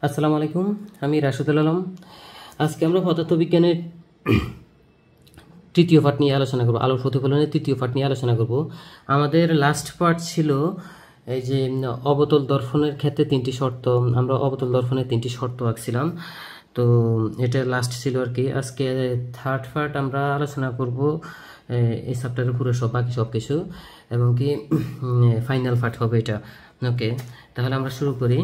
আসসালামু আলাইকুম, আমি রাশেদুল আলম। আজকে আমরা পদার্থবিজ্ঞানের তৃতীয় পাঠ নিয়ে আলোচনা করব, আলোর প্রতিফলনের তৃতীয় পাঠ নিয়ে আলোচনা করব। আমাদের লাস্ট পার্ট ছিল এই যে অবতল দর্পণের ক্ষেত্রে তিনটি শর্ত, আমরা অবতল দর্পণের তিনটি শর্ত আঁকছিলাম। তো এটা লাস্ট ছিল আর কি। আজকে থার্ড পার্ট আমরা আলোচনা করব এই চ্যাপ্টারের পুরো বাকি সব কিছু, এবং কি ফাইনাল পার্ট হবে এটা। ওকে, তাহলে আমরা শুরু করি।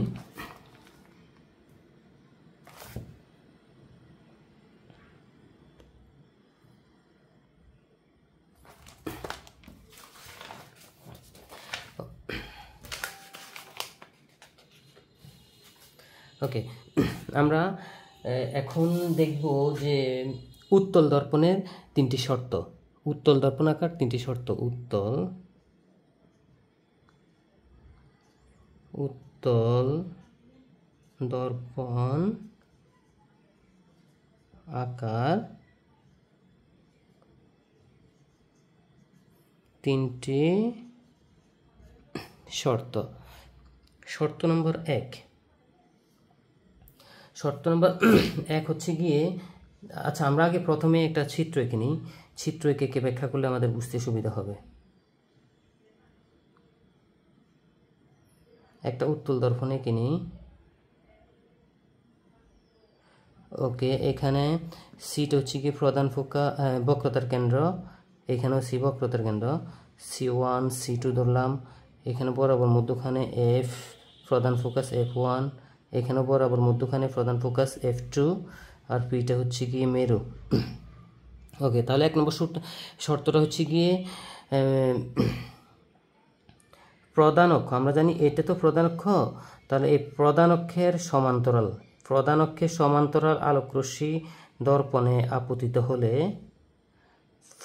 ওকে, আমরা এখন দেখব যে উত্তল দর্পণের তিনটি শর্ত, উত্তল দর্পণ আকার তিনটি শর্ত। উত্তল দর্পণ আকার তিনটি শর্ত। শর্ত নম্বর এক, শর্ত নম্বর এক হচ্ছে গিয়ে, আচ্ছা আমরা আগে প্রথমে একটা চিত্র এঁকে নিই। চিত্র এঁকে ব্যাখ্যা করলে আমাদের বুঝতে সুবিধা হবে। একটা উত্তল দর্পণ এঁকে নিই। ওকে, এখানে সিটা হচ্ছে কি প্রধান বক্রতার কেন্দ্র, এখানেও সি বক্রতার কেন্দ্র। C1 C2 ধরলাম, এখানে বরাবর মধ্যখানে এফ প্রধান ফোকাস F1, এখানে বরাবর মধ্যখানে প্রধান ফোকাস F2, আর পিটা হচ্ছে গিয়ে মেরু। ওকে, তাহলে এক নম্বর শর্তটা হচ্ছে গিয়ে প্রধান অক্ষ, আমরা জানি এটা তো প্রধান অক্ষ, তাহলে এই প্রধান অক্ষের সমান্তরাল আলোকরশ্মি দর্পণে আপতিত হলে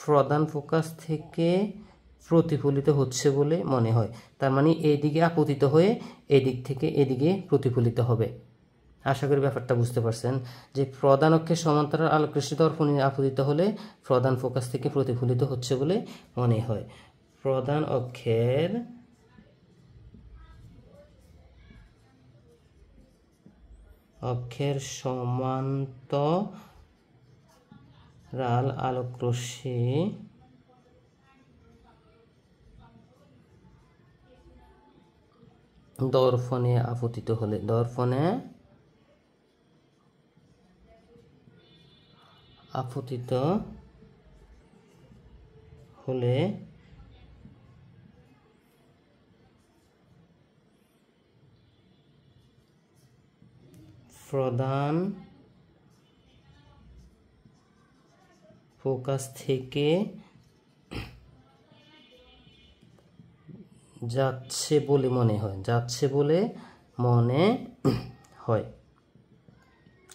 প্রধান ফোকাস থেকে প্রতিফলিত হচ্ছে বলে মনে হয়। তার মানে এইদিকে আপতিত হয়ে এদিক থেকে এদিকে প্রতিফলিত হবে। আশা করি ব্যাপারটা বুঝতে পারছেন, যে প্রধান অক্ষের সমান্তরাল আলোকরশ্মি দর্পণে আপতিত হলে প্রধান ফোকাস থেকে প্রতিফলিত হচ্ছে বলে মনে হয়। প্রধান অক্ষের সমান্তরাল আলোকরশ্মি দর্পণে আপতিত হলে প্রধান ফোকাস থেকে যাচ্ছে বলে মনে হয়।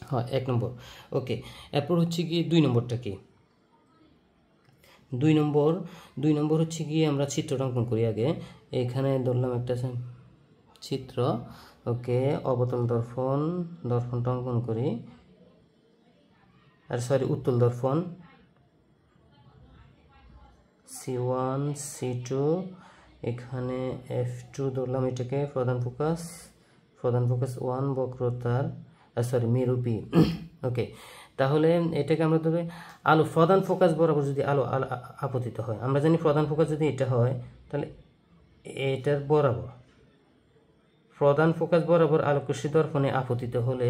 হ্যাঁ, এক নম্বর। ওকে, এরপর হচ্ছে গিয়ে দুই নম্বরটা কি? দুই নম্বর হচ্ছে গিয়ে আমরা চিত্রটা অঙ্কন করি আগে। এখানে ধরলাম একটা চিত্র। ওকে, অবতল দর্পণটা অঙ্কন করি, আর সরি উত্তল দর্পণ C1 C2, এখানে F2 ধরলাম, এটাকে প্রধান ফোকাস 1 বক্রতার মেরু P। ওকে, তাহলে এটাকে আমরা ধরে আলো প্রধান ফোকাস বরাবর যদি আলো আপতিত হয়, আমরা জানি প্রধান ফোকাস যদি এটা হয়, তাহলে এটার বরাবর প্রধান ফোকাস বরাবর আলোকরশ্মি দর্পণে আপতিত হলে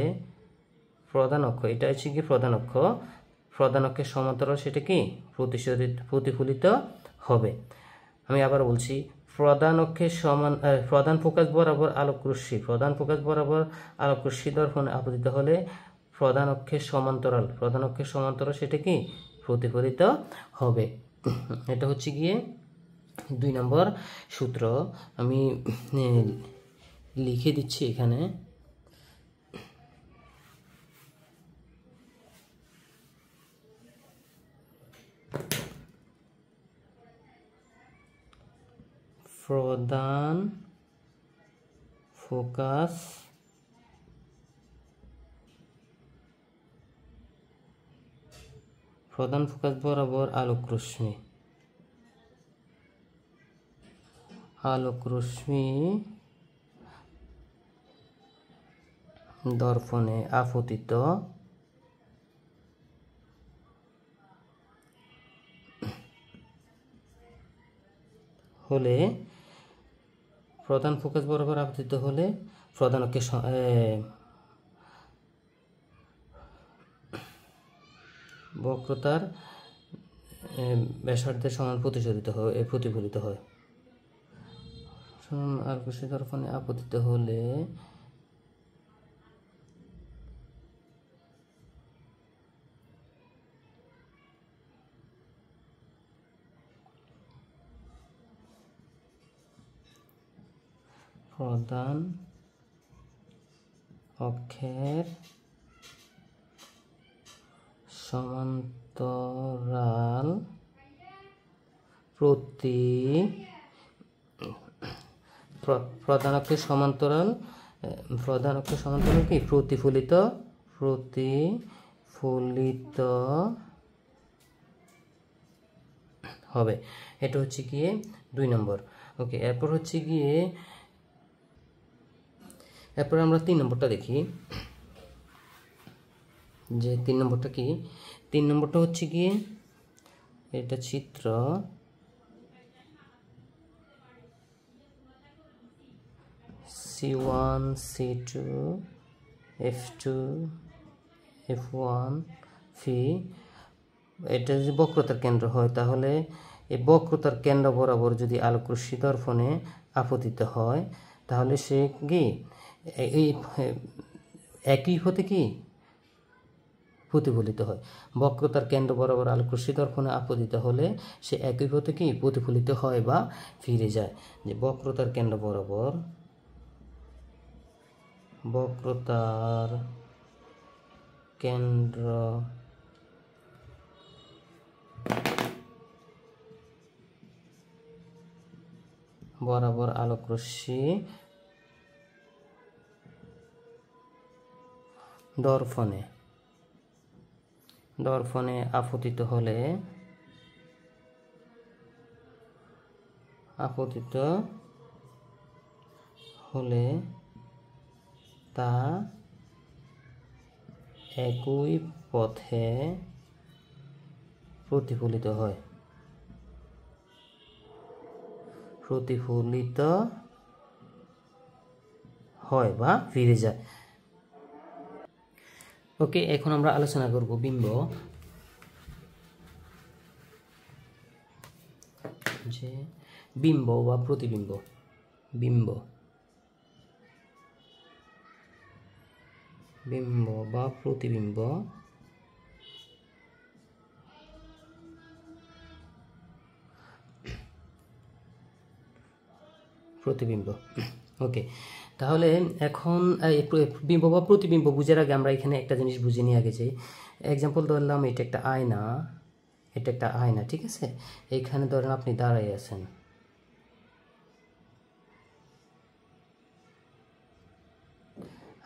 প্রধান অক্ষ, এটা হচ্ছে কি প্রধান অক্ষের সমান্তরাল সেটা কি প্রতিফলিত হবে। আমি আবার বলছি, প্রধান ফোকাস বরাবর আলোকরশ্মি দর্পণে আপতিত হলে প্রধান অক্ষের সমান্তরাল সেটা কি প্রতিফলিত হবে। এটা হচ্ছে গিয়ে দুই নম্বর সূত্র। আমি লিখে দিচ্ছি এখানে। প্রধান ফোকাস বরাবর আলোকরশ্মি দর্পণে আপতিত হলে প্রধান ফোকাস বরাবর আপতিত হলে প্রধান অক্ষে বক্রতার ব্যাসার্ধের সমান প্রতিফলিত হয়। আলোকরশ্মি দর্পণে আপতিত হলে প্রধান অক্ষের সমান্তরাল প্রধান অক্ষের সমান্তরাল কি প্রতিফলিত হবে। এটা হচ্ছে গিয়ে 2 নম্বর। ওকে, এরপর হচ্ছে গিয়ে এরপর আমরা 3 নম্বরটা দেখি যে 3 নম্বরটা কি। 3 নম্বরটা হচ্ছে গিয়ে এটা চিত্র C1 C2 F2 F1 ফি। এটা যদি বক্রতার কেন্দ্র হয় তাহলে এই বক্রতার কেন্দ্র বরাবর যদি আলোকরশ্মি দর্পণে আপতিত হয় তাহলে সে কি এই একই হতে কি প্রতিফলিত হয়। বক্রতার কেন্দ্র বরাবর আলোকরশ্মি দর্পণে আপতিত হলে সে একই হতে কি প্রতিফলিত হয় বা ফিরে যায়। যে বক্রতার কেন্দ্র বরাবর আলোকরশ্মি দর্পণে আপতিত হলে তা একই পথে প্রতিফলিত হয় বা ফিরে যায়। ওকে, এখন আমরা আলোচনা করব বিম্ব। যে বিম্ব বা প্রতিবিম্ব। বিম্ব বা প্রতিবিম্ব ওকে, তাহলে এখন বিম্ব বা প্রতিবিম্ব বুঝার আগে আমরা এখানে একটা জিনিস বুঝে নিয়ে আগে যে এক্সাম্পল ধরলাম এটা একটা আয়না, ঠিক আছে। এইখানে ধরেন আপনি দাঁড়াই আছেন,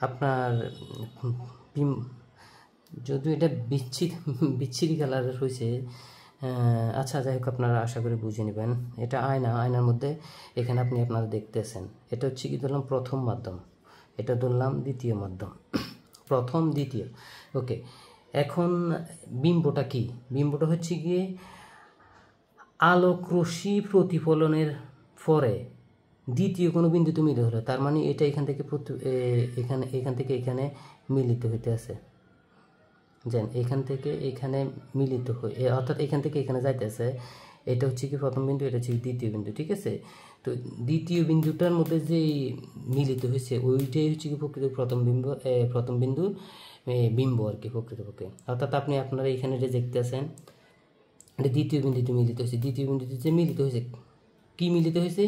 আপনার যদিও এটা বিচ্ছিরি কালারের হয়েছে, আচ্ছা যাই হোক আপনারা আশা করি বুঝে নেবেন। এটা আয়নার মধ্যে এখানে আপনি আপনারা দেখতেছেন। এটা হচ্ছে কি ধরলাম প্রথম মাধ্যম, এটা ধরলাম দ্বিতীয় মাধ্যম, প্রথম দ্বিতীয়। ওকে, এখন বিম্বটা কি? বিম্বটা হচ্ছে গিয়ে আলোকরশ্মি প্রতিফলনের পরে দ্বিতীয় কোনো বিন্দুতে মিলিত হলো, তার মানে এটা এখান থেকে এখানে মিলিত হইতে আছে। যেন এখান থেকে এখানে মিলিত হয়ে অর্থাৎ এখান থেকে এখানে যাইতেছে। এটা হচ্ছে কি প্রথম বিন্দু, এটা হচ্ছে দ্বিতীয় বিন্দু, ঠিক আছে। তো দ্বিতীয় বিন্দুটার মধ্যে যে মিলিত হয়েছে ওইটাই হচ্ছে কি প্রকৃত প্রথম বিন্দু বিম্ব আর কি প্রকৃতপক্ষে। অর্থাৎ আপনারা এখানে যে দেখতেছেন এটা দ্বিতীয় বিন্দুতে মিলিত হয়েছে। দ্বিতীয় বিন্দুতে যে মিলিত হয়েছে, কি মিলিত হয়েছে?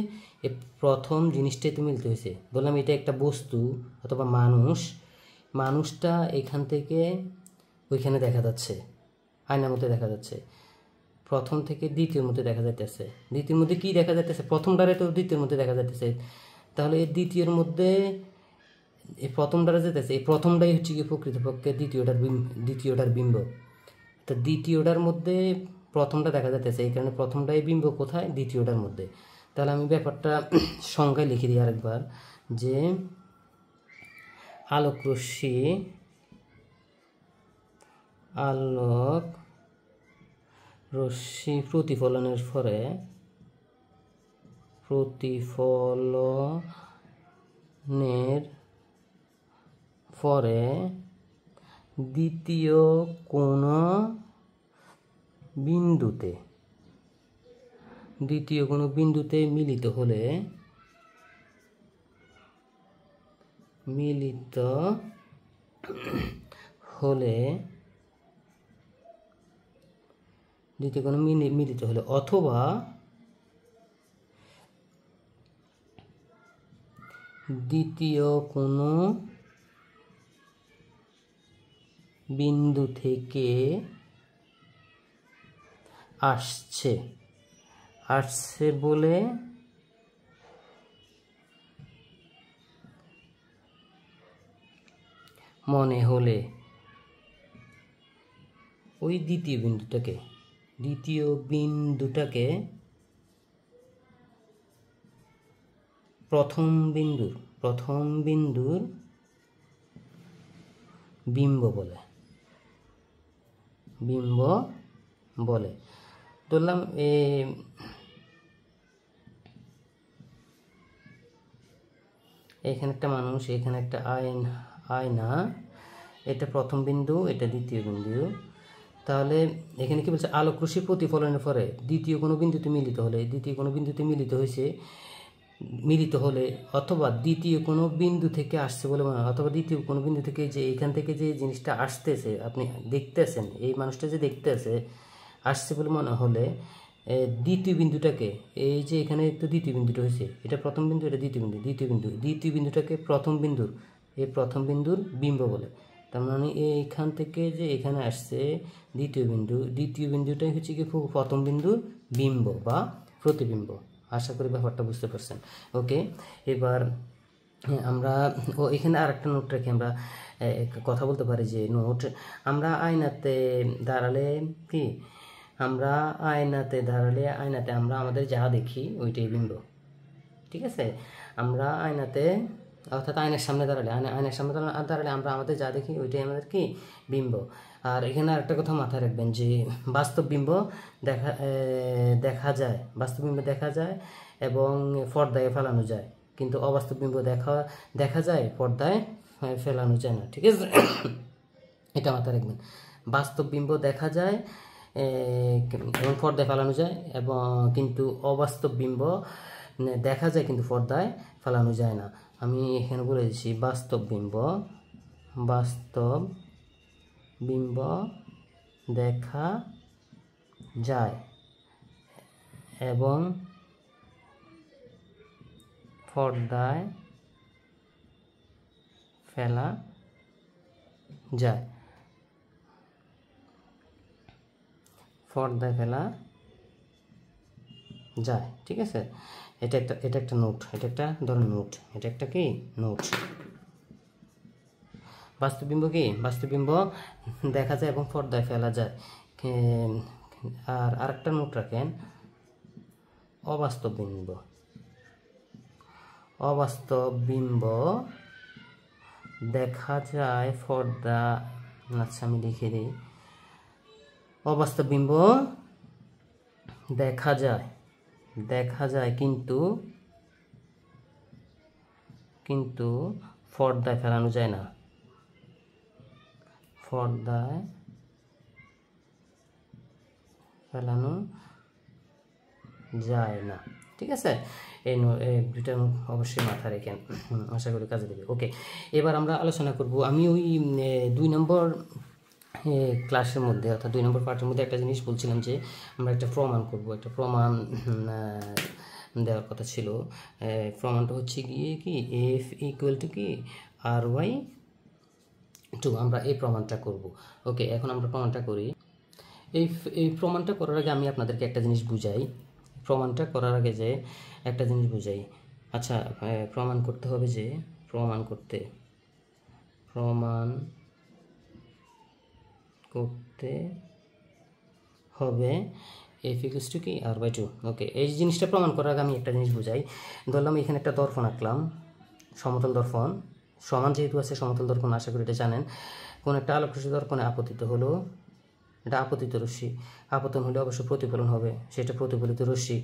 এই প্রথম জিনিসটাই তো মিলিত হয়েছে। বললাম এটা একটা বস্তু অথবা মানুষটা এখান থেকে ওইখানে দেখা যাচ্ছে, আয়নার মধ্যে দেখা যাচ্ছে। প্রথম থেকে দ্বিতীয়র মধ্যে দেখা যাইতেছে। দ্বিতীয়র মধ্যে কি দেখা যাইতেছে? প্রথমটারে তো দ্বিতীয়র মধ্যে দেখা যাইতেছে। তাহলে এই দ্বিতীয়র মধ্যে এই প্রথমটারে যেতেছে, এই প্রথমটাই হচ্ছে কি প্রকৃতপক্ষে দ্বিতীয়টার বিম্ব। তো দ্বিতীয়টার মধ্যে প্রথমটা দেখা যাইতেছে, এই কারণে প্রথমটাই বিম্ব কোথায়? দ্বিতীয়টার মধ্যে। তাহলে আমি ব্যাপারটা সংজ্ঞায় লিখে দিই আরেকবার, যে আলোক রশ্মি প্রতিফলনের পরে দ্বিতীয় কোনো বিন্দুতে মিলিত হলে অথবা দ্বিতীয় কোনো বিন্দু থেকে আসছে বলে মনে হলে ওই দ্বিতীয় বিন্দুটাকে প্রথম বিন্দুর বিম্ব বলে ধরলাম এখানে একটা মানুষ, এখানে একটা আয়না, এটা প্রথম বিন্দু, এটা দ্বিতীয় বিন্দু। তাহলে এখানে কি বলছে, আলোক রশ্মি প্রতিফলনের পরে দ্বিতীয় কোনো বিন্দুতে মিলিত হলে অথবা দ্বিতীয় কোনো বিন্দু থেকে আসছে বলে মনে হয়, অথবা দ্বিতীয় কোনো বিন্দু থেকে যে এখান থেকে যে জিনিসটা আসতেছে, আপনি দেখতেছেন এই মানুষটা যে দেখতেছে আসছে বলে মনে হলে দ্বিতীয় বিন্দুটাকে, এই যে এখানে তো দ্বিতীয় বিন্দুটা হয়েছে, এটা প্রথম বিন্দু, এটা দ্বিতীয় বিন্দুটাকে প্রথম বিন্দুর বিম্ব বলে। তার মানে এইখান থেকে যে এখানে আসছে দ্বিতীয় বিন্দুটাই হচ্ছে কি প্রথম বিন্দুর বিম্ব বা প্রতিবিম্ব। আশা করি ব্যাপারটা বুঝতে পারছেন। ওকে, এবার আমরা এখানে আর একটা নোট রেখে আমরা কথা বলতে পারি যে আমরা আয়নাতে দাঁড়ালে আমরা আমাদের যা দেখি ওইটাই বিম্ব। ঠিক আছে, আমরা অর্থাৎ আয়নার সামনে দাঁড়ালে আমরা আমাদের যা দেখি ওইটাই আমাদের কি বিম্ব। আর এখানে আরেকটা কথা মাথায় রাখবেন যে বাস্তব বিম্ব দেখা যায় এবং পর্দায় ফেলানো যায়, কিন্তু অবাস্তব বিম্ব দেখা যায়, পর্দায় ফেলানো যায় না। ঠিক আছে, এটা মাথায় রাখবেন। বাস্তব বিম্ব দেখা যায় এবং পর্দায় ফেলানো যায়, এবং কিন্তু অবাস্তব বিম্ব দেখা যায় কিন্তু পর্দায় ফেলানো যায় না। আমি এখানে বলে দিচ্ছি, বাস্তব বিম্ব দেখা যায় এবং পর্দায় ফেলা যায়। ঠিক আছে, এটা একটা নোট, এটা একটা ধরনের নোট, এটা একটা কি নোট। বাস্তববিম্ব দেখা যায় এবং পর্দায় ফেলা যায়। আর আরেকটা নোট রাখেন, অবাস্তব বিম্ব দেখা যায় পর্দা, আচ্ছা আমি লিখে দিই, অবাস্তব বিম্ব দেখা যায় কিন্তু পর্দায় ফেলানো যায় না। ঠিক আছে, এই দুইটা অবশ্যই মাথায় রেখেন, আশা করি কাজে দেবে। ওকে, এবার আমরা আলোচনা করব, আমি ওই 2 নম্বর ক্লাসের মধ্যে অর্থাৎ 2 নম্বর পার্টের মধ্যে একটা জিনিস বলছিলাম যে আমরা একটা প্রমাণ করব, একটা প্রমাণ দেওয়ার কথা ছিল। প্রমাণটা হচ্ছে গিয়ে কি এফ ইকুয়াল টু কি RY2, আমরা এই প্রমাণটা করব। ওকে, এখন আমরা প্রমাণটা করি। এই প্রমাণটা করার আগে আমি আপনাদেরকে একটা জিনিস বুঝাই। আচ্ছা, প্রমাণ করতে হবে যে প্রমাণ করতে হবে f equals to কি R/2। ওকে, এই জিনিসটা প্রমাণ করার আগে আমি একটা জিনিস বুঝাই। ধরলাম এখানে একটা দর্পণ আঁকলাম, সমতল দর্পণ, সমান যেহেতু আছে সমতল দর্পণ, আশা করি এটা জানেন। কোন একটা আলোক রশ্মি দর্পণে আপতিত হলো, এটা আপতিত রশ্মি, আপতন হলে অবশ্য প্রতিফলন হবে, সেটা প্রতিফলিত রশ্মি,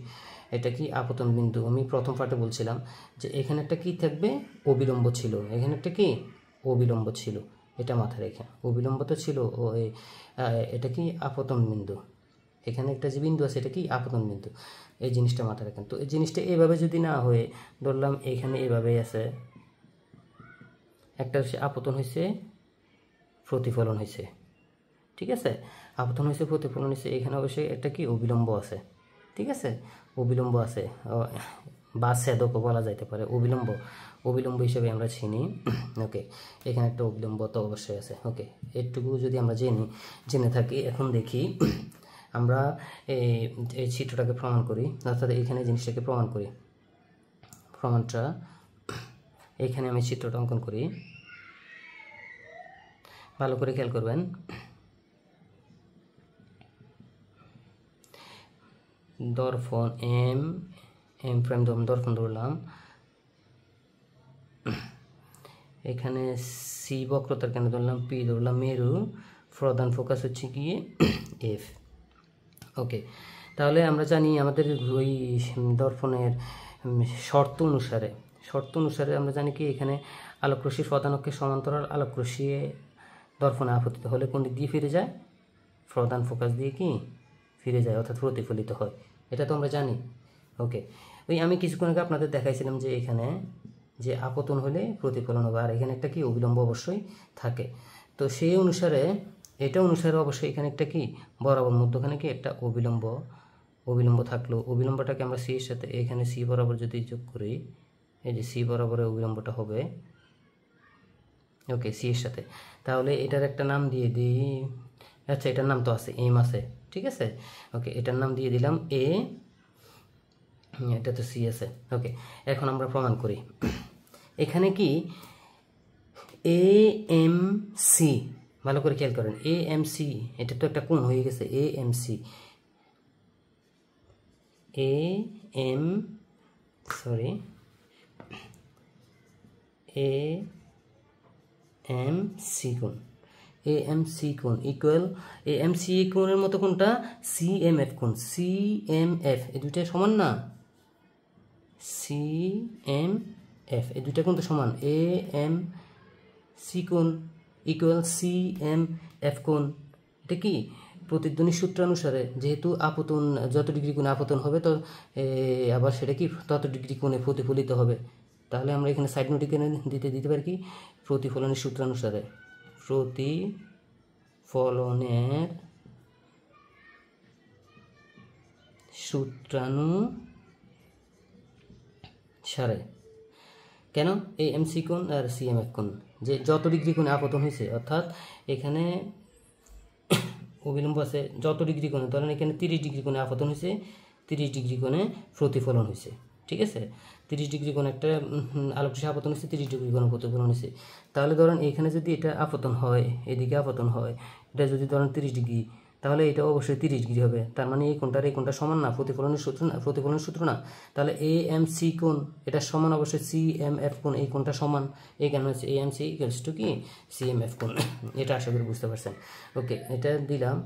এটা কি আপতন বিন্দু। আমি প্রথম পার্টে বলছিলাম যে এখানে একটা কি থাকবে, অবিলম্ব ছিল, এখানে একটা কি অবিলম্ব ছিল, এটা মাথায় রেখে, অবিলম্ব তো ছিল, ও এটা কি আপতন বিন্দু, এখানে একটা যে বিন্দু আছে এটা কি আপতন বিন্দু, এই জিনিসটা মাথায় রাখেন। তো এই জিনিসটা এভাবে যদি না হয়ে ধরলাম এখানে এভাবেই আছে, একটা হচ্ছে আপতন হয়েছে, প্রতিফলন হয়েছে, ঠিক আছে, আপতন হয়েছে, প্রতিফলন হয়েছে, এখানে অবশ্যই একটা কি অবিলম্ব আছে, ঠিক আছে, অবিলম্ব আছে বা ছেদকও বলা যাইতে পারে, অবিলম্ব, অবিলম্ব হিসেবে আমরা চিনি। ওকে, এখানে একটা অবিলম্ব তো অবশ্যই আছে। ওকে, এটুকু যদি আমরা জেনে থাকি, এখন দেখি আমরা এই চিত্রটাকে প্রমাণ করি, অর্থাৎ এখানে জিনিসটাকে প্রমাণ করি। প্রমাণটা এখানে আমি চিত্রটা অঙ্কন করি, ভালো করে খেয়াল করবেন। দর্পণ এম প্রাইম দর্পণ ধরলাম, এখানে সি বক্রতার কেন ধরলাম, পি ধরলাম, মেরু, প্রধান ফোকাস হচ্ছে গিয়ে এফ। ওকে, তাহলে আমরা জানি আমাদের ওই দর্পণের শর্ত অনুসারে আমরা জানি কি এখানে আলোকরশ্মি প্রধান অক্ষের সমান্তরাল আলোকরশ্মি দর্পণে আপতিত হলে কোন দিক দিয়ে ফিরে যায়, প্রধান ফোকাস দিয়ে কি ফিরে যায়, অর্থাৎ প্রতিফলিত হয়, এটা তো আমরা জানি। ওকে, ওই আমি কিছুক্ষণ আগে আপনাদের দেখাইছিলাম যে এখানে যে আপতন হলে প্রতিফলন হবে, আর এখানে একটা কি অবিলম্ব অবশ্যই থাকে। তো সেই অনুসারে এটা অনুসারে অবশ্যই এখানে একটা কি বরাবর মধ্যখানে কি একটা অবিলম্ব থাকলো, অবিলম্বটাকে আমরা সি এর সাথে এখানে সি বরাবর যদি যোগ করি, এই যে সি বরাবরের অবিলম্বটা হবে, ওকে, সি এর সাথে, তাহলে এটার একটা নাম দিয়ে দিই, আচ্ছা এটার নাম তো আছে, এম আছে, ঠিক আছে। ওকে, এটার নাম দিয়ে দিলাম এ, এটা তো সি আছে। ওকে, এখন আমরা প্রমাণ করি, এখানে কি এ এম সি, ভালো করে খেয়াল করেন, এ এম সি, এটা তো একটা কোণ হয়ে গেছে, A M C, A M sorry A M C কোণ, এ এম সি কোণ ইকুয়াল এ এম সি কোণের মতো কোনটা, সি এম এফ কোণ, সি এম এফ, এই দুইটা সমান না, সি এম এফ, এই দুইটা কোণ তো সমান, এ এম সি কোণ ইকুয়াল সি এম এফ কোণ, এটা কি প্রতিধ্বনির সূত্রানুসারে, যেহেতু আপতন যত ডিগ্রি কোণে আপতন হবে তো আবার সেটা কি তত ডিগ্রি কোণে প্রতিফলিত হবে, তাহলে আমরা এখানে সাইড নোট এখানে দিতে পারি কি প্রতিফলনের সূত্রানুসারে, প্রতিফলনের সূত্রানুসারে, কেন এই এম সি কোণ আর সি এম এফ কোণ, যে যত ডিগ্রি কোণে আপতন হয়েছে, অর্থাৎ এখানে অবিলম্ব আছে যত ডিগ্রি কোণে, ধরেন এখানে 30 ডিগ্রি কোণে আপতন হয়েছে, 30 ডিগ্রি কোণে প্রতিফলন হয়েছে, ঠিক আছে, 30 ডিগ্রি কোণে একটা আলোকরশ্মি আপতন হয়েছে, 30 ডিগ্রি কোণে প্রতিফলন হয়েছে, তাহলে ধরেন এখানে যদি এটা আপতন হয়, এদিকে আপতন হয়, এটা যদি ধরেন 30 ডিগ্রি, তাহলে এটা অবশ্যই 30 ডিগ্রি হবে, তার মানে এই কোণটা সমান না, প্রতিফলনের সূত্র না, তাহলে এ এম সি কোণ এটা সমান অবশ্যই সি এম এফ কোণ, এই কোণটা সমান, এই কেন হচ্ছে A M C equals to কি সি এম এফ কোণ, এটা আশা করি বুঝতে পারছেন। ওকে, এটা দিলাম,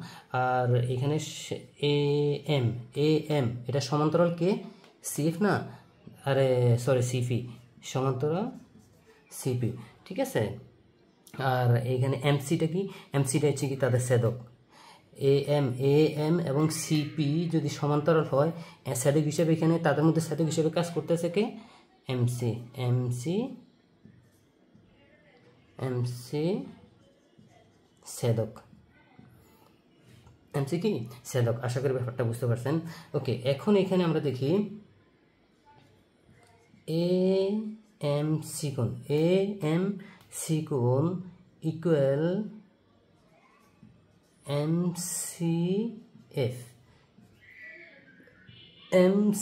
আর এখানে এ এম এটা সমান্তরাল কে সিএফ না, আরে সরি সিপি, সমান্তরাল সিপি, ঠিক আছে। আর এইখানে এমসিটা কি, এমসিটা হচ্ছে কি তাদের ছেদক, এ এম এবং সিপি যদি সমান্তরাল হয়, ছেদক হিসেবে এখানে তাদের মধ্যে ছেদক হিসেবে কাজ করতেছে কে, এমসি ছেদক, এমসি কি ছেদক, আশা করি ব্যাপারটা বুঝতে পারছেন। ওকে, এখন এখানে আমরা দেখি এ এম সি কোণ ইকুয়াল এম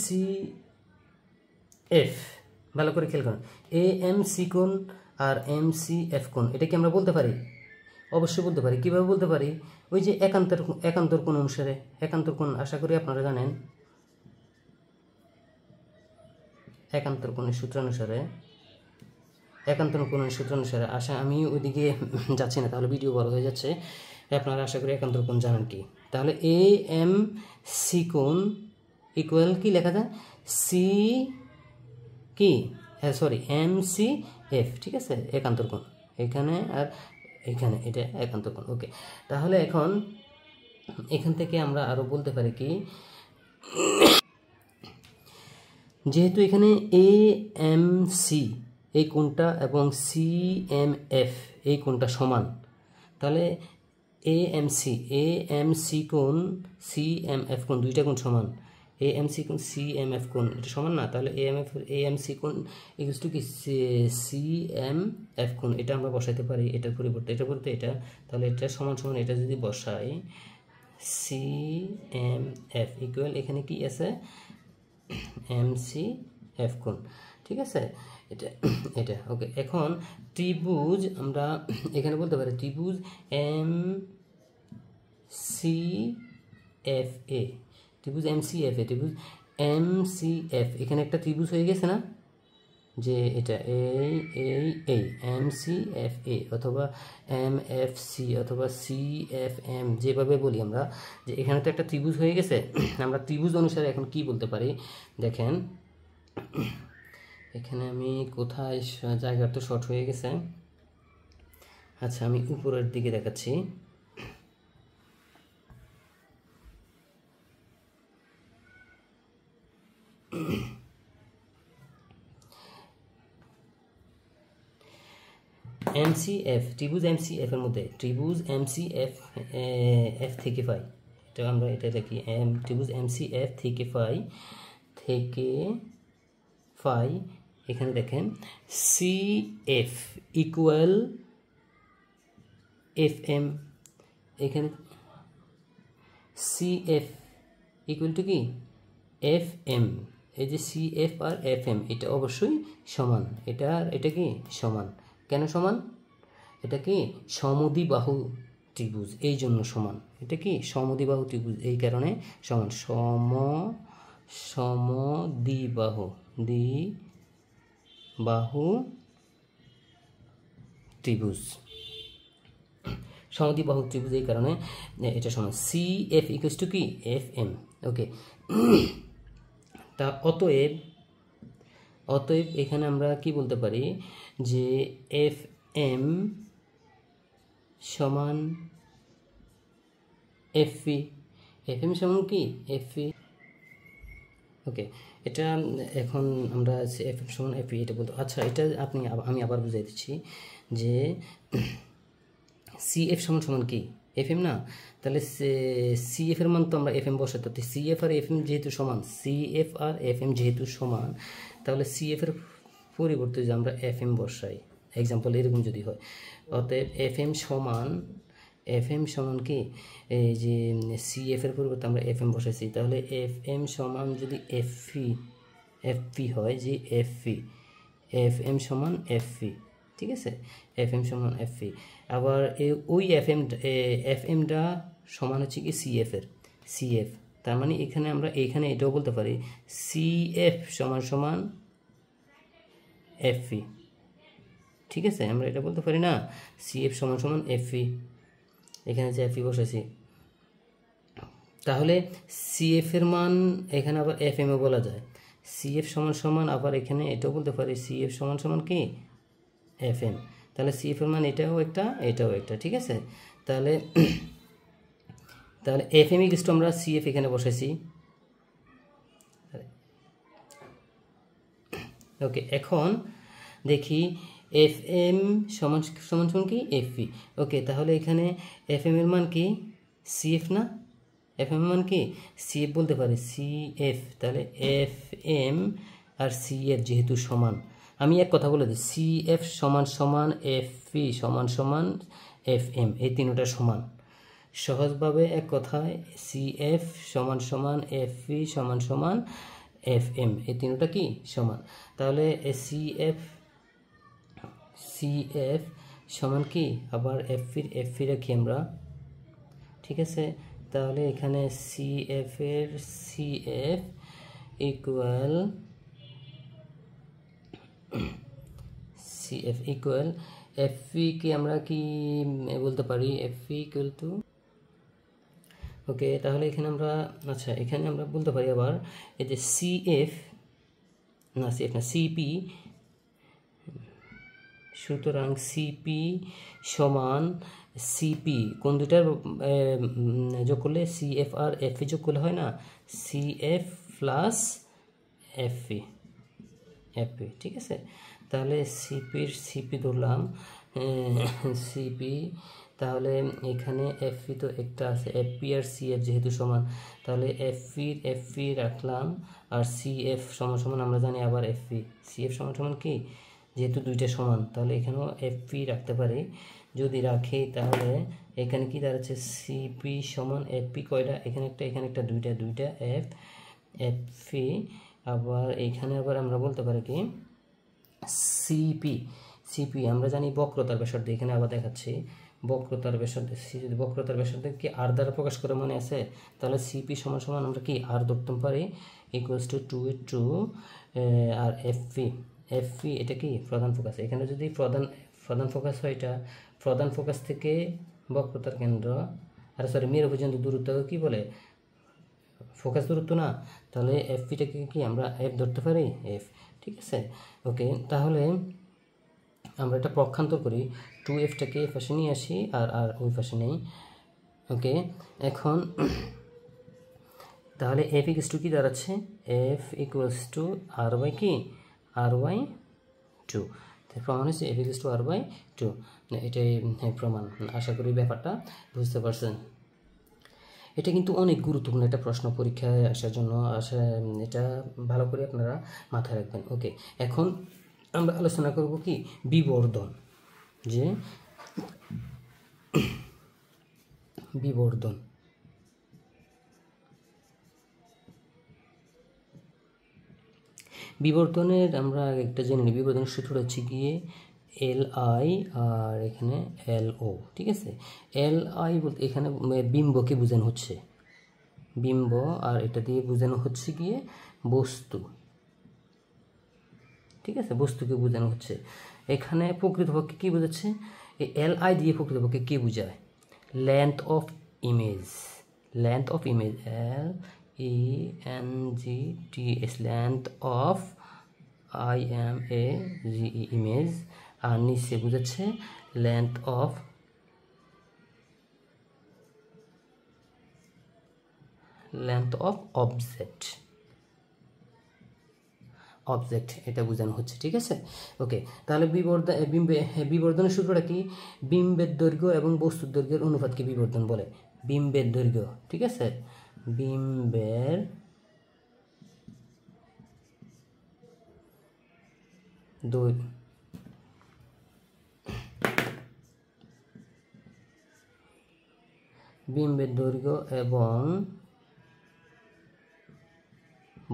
সি এফ, ভালো করে খেয়াল করেন, এ এম সি কোণ আর এম সি এফ কোণ, এটা কি আমরা বলতে পারি, অবশ্যই বলতে পারি। কীভাবে বলতে পারি, ওই যে একান্তর কোণ অনুসারে, একান্তর কোণ আশা করি আপনারা জানেন, একান্তর কোণের সূত্রানুসারে একান্তর কোণের সূত্র অনুসারে। আশা আমি ওইদিকে যাচ্ছি না, তাহলে ভিডিও বড় হয়ে যাচ্ছে। আপনারা আশা করি একান্তর কোণ জানেন কি। তাহলে এ এম সি কোণ ইকুয়াল কি লেখা যায়, সি কি সরি এম সি এফ, ঠিক আছে, একান্তর কোণ এখানে আর এখানে, এটা একান্তর কোণ। ওকে, তাহলে এখন এখান থেকে আমরা আরও বলতে পারি কি, যেহেতু এখানে এ এম সি এই কোণটা এবং সি এম এফ এই কোণটা সমান, তাহলে এ এম সি কোণ সি এম এফ কোণ দুইটা কোণ সমান। এ এম সি কোণ সি এম এফ কোণ এটা সমান না, তাহলে এ এম সি কোণ ইকুয়ালস টু কি সি এম এফ কোণ, এটা আমরা বসাইতে পারি এটার পরিবর্তে এটা, তাহলে এটা সমান সমান এটা যদি বসাই সি এম এফ ইকুয়াল এখানে কি আছে এম সি এফ কোণ, ঠিক আছে, এটা ওকে। এখন ত্রিভুজ আমরা এখানে বলতে পারি ত্রিভুজ এম সি এফ এ, ত্রিভুজ এম সি এফ এ, ত্রিভুজ এম সি এফ এখানে একটা ত্রিভুজ হয়ে গেছে না, যে এটা এই এম সি এফ এ অথবা এম এফ সি অথবা সি এফ এম যেভাবে বলি আমরা, যে এখানে তো একটা ত্রিভুজ হয়ে গেছে। আমরা ত্রিভুজ অনুসারে এখন কি বলতে পারি দেখেন, এখানে আমি কোথায় জায়গা তো শর্ট হয়ে গেছে। আচ্ছা আমি উপরের দিকে দেখাচ্ছি। এমসিএফ ত্রিভুজ এমসিএফ এর মধ্যে ত্রিভুজ এমসিএফ এফ থেকে পাই, এটা আমরা এটা লিখি ত্রিভুজ এমসিএফ থেকে পাই এখানে দেখেন সিএফ ইকুয়াল এফ এম, এখানে সিএফ ইকুয়াল টু কি এফ এম, এই যে সিএফ আর এফ এম এটা অবশ্যই সমান, এটা কি সমান, কেন সমান, এটা কি সমদ্বিবাহু ত্রিভুজ এই জন্য সমান, এটা কি সমদ্বিবাহু ত্রিভুজ এই কারণে সমান, সমদ্বিবাহু ত্রিভুজ, সমদ্বিবাহু ত্রিভুজ এই কারণে এটা সমান, সি এফ ইকুয়ালস টু কি এফ এম। ওকে, তা অতএব এখানে আমরা কি বলতে পারি যে এফ এম সমান এফি, এফ এম সমান কি এফি। ওকে, এটা এখন আমরা এফ এম সমান এফি এটা বলতে, আচ্ছা এটা আমি আবার বুঝাই দিচ্ছি যে সি এফ সমান কি এফ এম না, তাহলে সি এফ এর মান তো আমরা এফ এম বসাতে, C F R F M যেহেতু সমান, C F R F M যেহেতু সমান, তাহলে সি এফ এর পরিবর্তে যদি আমরা এফ এম বসাই, এক্সাম্পল এরকম যদি হয়, অতএব এফ এম সমান কি এই যে সি এফ এর পরিবর্তে আমরা এফ এম বসাইছি, তাহলে এফ এম সমান যদি এফ পি হয়, যে এফ এম সমান এফ পি, ঠিক আছে, এফ এম সমান এফ পি, আবার ওই এফ এমটা সমান হচ্ছে কি সিএফ, তার মানে এখানে আমরা এখানে এটাও বলতে পারি সিএফ সমান এফপি, ঠিক আছে, আমরা এটা বলতে পারি না সিএফ সমান এফপি, এখানে যে এফপি বসেছি, তাহলে সিএফ এর মান এখানে আবার এফ এম এ বলা যায়, সিএফ সমান আবার এখানে এটাও বলতে পারি সিএফ সমান কি এফ এম, তাহলে সিএফ এর মান এটাও একটা, ঠিক আছে, তাহলে এফ এম ইকুয়াল টু আমরা সিএফ এখানে বসাইছি। ওকে, এখন দেখি এফ এম সমান কি এফ পি। ওকে, তাহলে এখানে এফ এম এর মান কি সিএফ না, এফ এম এর মান কি সিএফ বলতে পারি সিএফ, তাহলে এফ এম আর সিএফ যেহেতু সমান, আমি এক কথা বলে দিই সিএফ সমান এফ পি সমান এফ এম, এই তিনটা সমান, সহজভাবে এক কথায় সিএফ সমান এফ পি সমান এফ এম, এই তিনটা কি সমান, তাহলে সিএফ সমান কি আবার এফ পি রাখি আমরা, ঠিক আছে, তাহলে এখানে CF equal CF equal FV কে আমরা কি বলতে পারি, FV ইকুয়াল টু, ওকে তাহলে এখানে আমরা, আচ্ছা এখানে আমরা বলতে পারি আবার এই যে CF না CP, সুতরাং CP সমান CP কোন দুটার যোগ করলে CF আর FV যোগ করলে হয় না, CF প্লাস FV, ঠিক আছে। তাহলে CP ধরলাম CP, তাহলে এখানে FV তো একটা আছে, FP আর CF যেহেতু সমান, তাহলে FV রাখলাম, আর CF সমান সমান আমরা জানি আবার FV, CF সমান সমান কি, যেহেতু দুইটা সমান তাহলে এখানেও FV রাখতে পারি। যদি রাখি তাহলে এখানে কি দাঁড়াচ্ছে, CP সমান FP কয়টা, এখানে একটা দুইটা FV, আবার এইখানে আবার আমরা বলতে পারি কি CP আমরা জানি বক্রতার ব্যাসার্ধ, এখানে আবার দেখাচ্ছি বক্রতার ব্যাসার্ধ, যদি বক্রতার ব্যাসার্ধকে আর দ্বারা প্রকাশ করে মনে আছে, তাহলে CP সমান সমান আমরা কি আর ধরতে পারি ইকুয়ালস টু 2 আর FV এটা কি প্রধান ফোকাস, এখানে যদি প্রধান ফোকাস হয়, এটা প্রধান ফোকাস থেকে বক্রতার কেন্দ্র আর মেরু পর্যন্ত দূরত্ব কি বলে, ফোকাস দূরত্ব না, তাহলে FVটাকে কি আমরা F ধরতে পারি, F, ঠিক আছে। ওকে তাহলে আমরা এটা পক্ষান্তর করি, 2Fটাকে এই পাশে নিয়ে আসি আর ওই পাশে নেই। ওকে এখন তাহলে F ইকুয়ালস টু কি দাঁড়াচ্ছে, F ইকুয়ালস টু R/2, প্রমাণ হচ্ছে F ইকুয়ালস টু R/2, এটাই প্রমাণ। আশা করি ব্যাপারটা বুঝতে পারছেন। এটা কিন্তু অনেক গুরুত্বপূর্ণ একটা প্রশ্ন পরীক্ষায় আসার জন্য, এটা ভালো করে আপনারা মাথায় রাখবেন। ওকে এখন আমরা আলোচনা করব কি বিবর্ধন, যে বিবর্ধনের আমরা একটা জেনে নিই, বিবর্ধনের সূত্রটা হচ্ছে গিয়ে LI আর এখানে LO, ঠিক আছে। LI বলতে এখানে বিম্বকে বোঝানো হচ্ছে, বিম্ব, আর এটা দিয়ে বোঝানো হচ্ছে গিয়ে বস্তু, ঠিক আছে, বস্তুকে বোঝানো হচ্ছে। এখানে প্রকৃতপক্ষে কি বোঝাচ্ছে, এই LI দিয়ে প্রকৃতপক্ষে কি বোঝায়, length of image, LENGTH, length of IMAGE, image, আর নিচে বোঝাচ্ছে লেন্থ অফ অবজেক্ট, এটা বোঝানো হচ্ছে, ঠিক আছে। ওকে তাহলে বিবর্ধনের সূত্রটা কি, বিম্বের দৈর্ঘ্য এবং বস্তুর দৈর্ঘ্যের অনুপাতকে বিবর্ধন বলে। বিম্বের দৈর্ঘ্য, ঠিক আছে, বিম্বের দৈর্ঘ্য এবং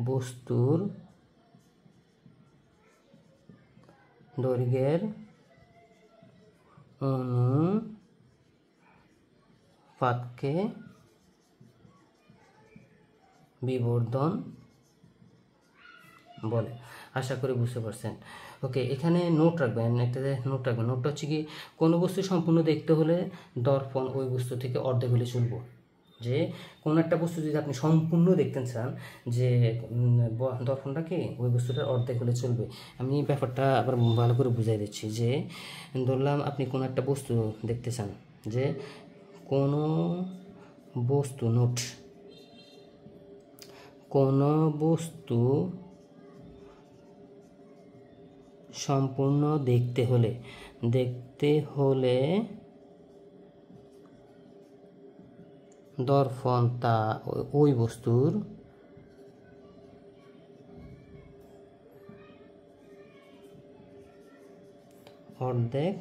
বস্তুর দৈর্ঘ্যের অনুপাতকে বিবর্ধন বলে। আশা করি বুঝতে পারছেন। ওকে এখানে নোট রাখবেন, নোটটা হচ্ছে কি, কোনো বস্তু সম্পূর্ণ দেখতে হলে দর্পণ ওই বস্তু থেকে অর্ধেক হলে চলবো। যে কোনো একটা বস্তু যদি আপনি সম্পূর্ণ দেখতে চান, যে দর্পণটাকে ওই বস্তুটার অর্ধেক হলে চলবে। আমি ব্যাপারটা আবার ভালো করে বুঝাই দিচ্ছি, যে ধরলাম আপনি কোনো একটা বস্তু দেখতে চান, যে কোনো বস্তু সম্পূর্ণ দেখতে হলে দর্পণ তা ওই বস্তুর অর্ধেক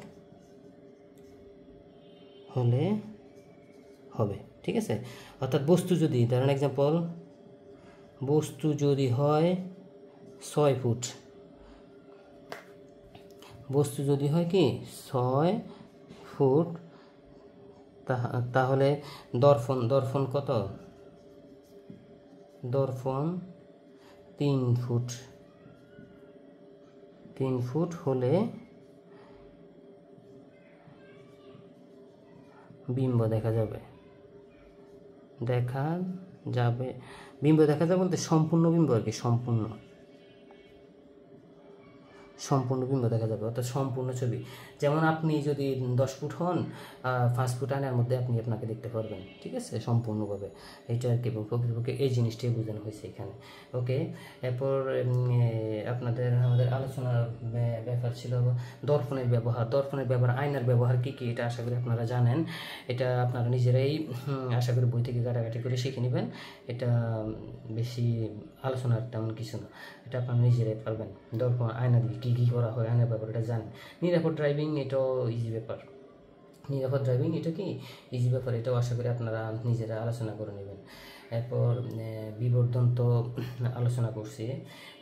হলে হবে, ঠিক আছে। অর্থাৎ বস্তু যদি, ধরেন এক্সাম্পল, বস্তু যদি হয় 6 ফুট, বস্তু যদি হয় কি 6 ফুট, তাহলে দর্পণ কত, দর্পণ 3 ফুট হলে বিম্ব দেখা যাবে, বিম্ব দেখা যাবে বলতে সম্পূর্ণ বিম্ব আর কি, সম্পূর্ণ বিম্ব দেখা যাবে, অর্থাৎ সম্পূর্ণ ছবি। যেমন আপনি যদি 10 ফুট হন, 5 ফুট আয়নার মধ্যে আপনি আপনাকে দেখতে পারবেন, ঠিক আছে, সম্পূর্ণভাবে। এটা আর কি প্রকৃতপক্ষে এই জিনিসটাই বোঝানো হয়েছে এখানে। ওকে, এরপর আমাদের আলোচনার ব্যাপার ছিল দর্পণের ব্যবহার, আয়নার ব্যবহার কী কী, এটা আশা করি আপনারা জানেন। এটা আপনারা নিজেরাই আশা করি বই থেকে ঘাটাঘাটি করে শিখে নেবেন। এটা বেশি আলোচনার তেমন কিছু না, এটা আপনারা নিজেরাই পারবেন। দর্পণ, আয়না দিয়ে কী কী করা হয়, আয়নার ব্যাপার এটা জানেন। নিরাপদ ড্রাইভিং, এটাও ইজি ব্যাপার। এটাও আশা করি আপনারা নিজেরা আলোচনা করে নেবেন। এরপর বিবর্ধন তো আলোচনা করছি।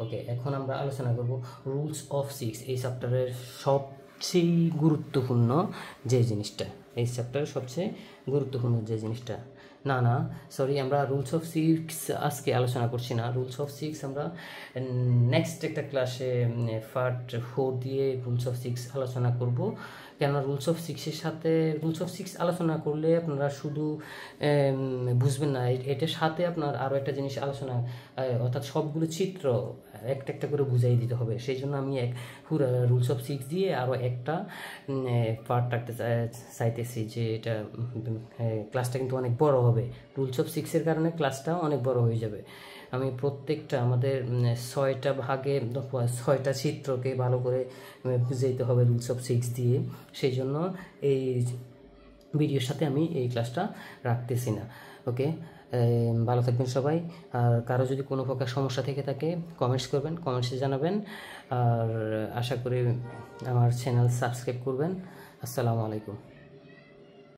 ওকে, এখন আমরা আলোচনা করব রুলস অফ 6, এই চ্যাপ্টারের সবচেয়ে গুরুত্বপূর্ণ যে জিনিসটা, আমরা রুলস অফ 6 আজকে আলোচনা করছি না। রুলস অফ 6 আমরা নেক্সট একটা ক্লাসে পার্ট 4 দিয়ে রুলস অফ 6 আলোচনা করব। কেননা রুলস অফ 6 আলোচনা করলে আপনারা শুধু বুঝবেন না, এটার সাথে আপনার আরও একটা জিনিস আলোচনা, অর্থাৎ সবগুলো চিত্র একটা একটা করে বুঝাই দিতে হবে। সেই জন্য আমি পুরো রুলস অফ 6 দিয়ে আরও একটা পার্ট রাখতে চাইতেছি, যে এটা ক্লাসটা কিন্তু অনেক বড় হবে। রুলস অফ 6-এর কারণে ক্লাসটা অনেক বড় হয়ে যাবে। আমি প্রত্যেকটা আমাদের 6টা ভাগে 6টা চিত্রকে ভালো করে বুঝাইতে হবে রুলস অফ 6 দিয়ে। সেই জন্য এই ভিডিওর সাথে আমি এই ক্লাসটা রাখতেছি না। ওকে, ভালো থাকবেন সবাই। আর কারো যদি কোনো প্রকার সমস্যা থেকে থাকে কমেন্টস করবেন, কমেন্টসে জানাবেন। আর আশা করি আমার চ্যানেল সাবস্ক্রাইব করবেন। আসসালামু আলাইকুম।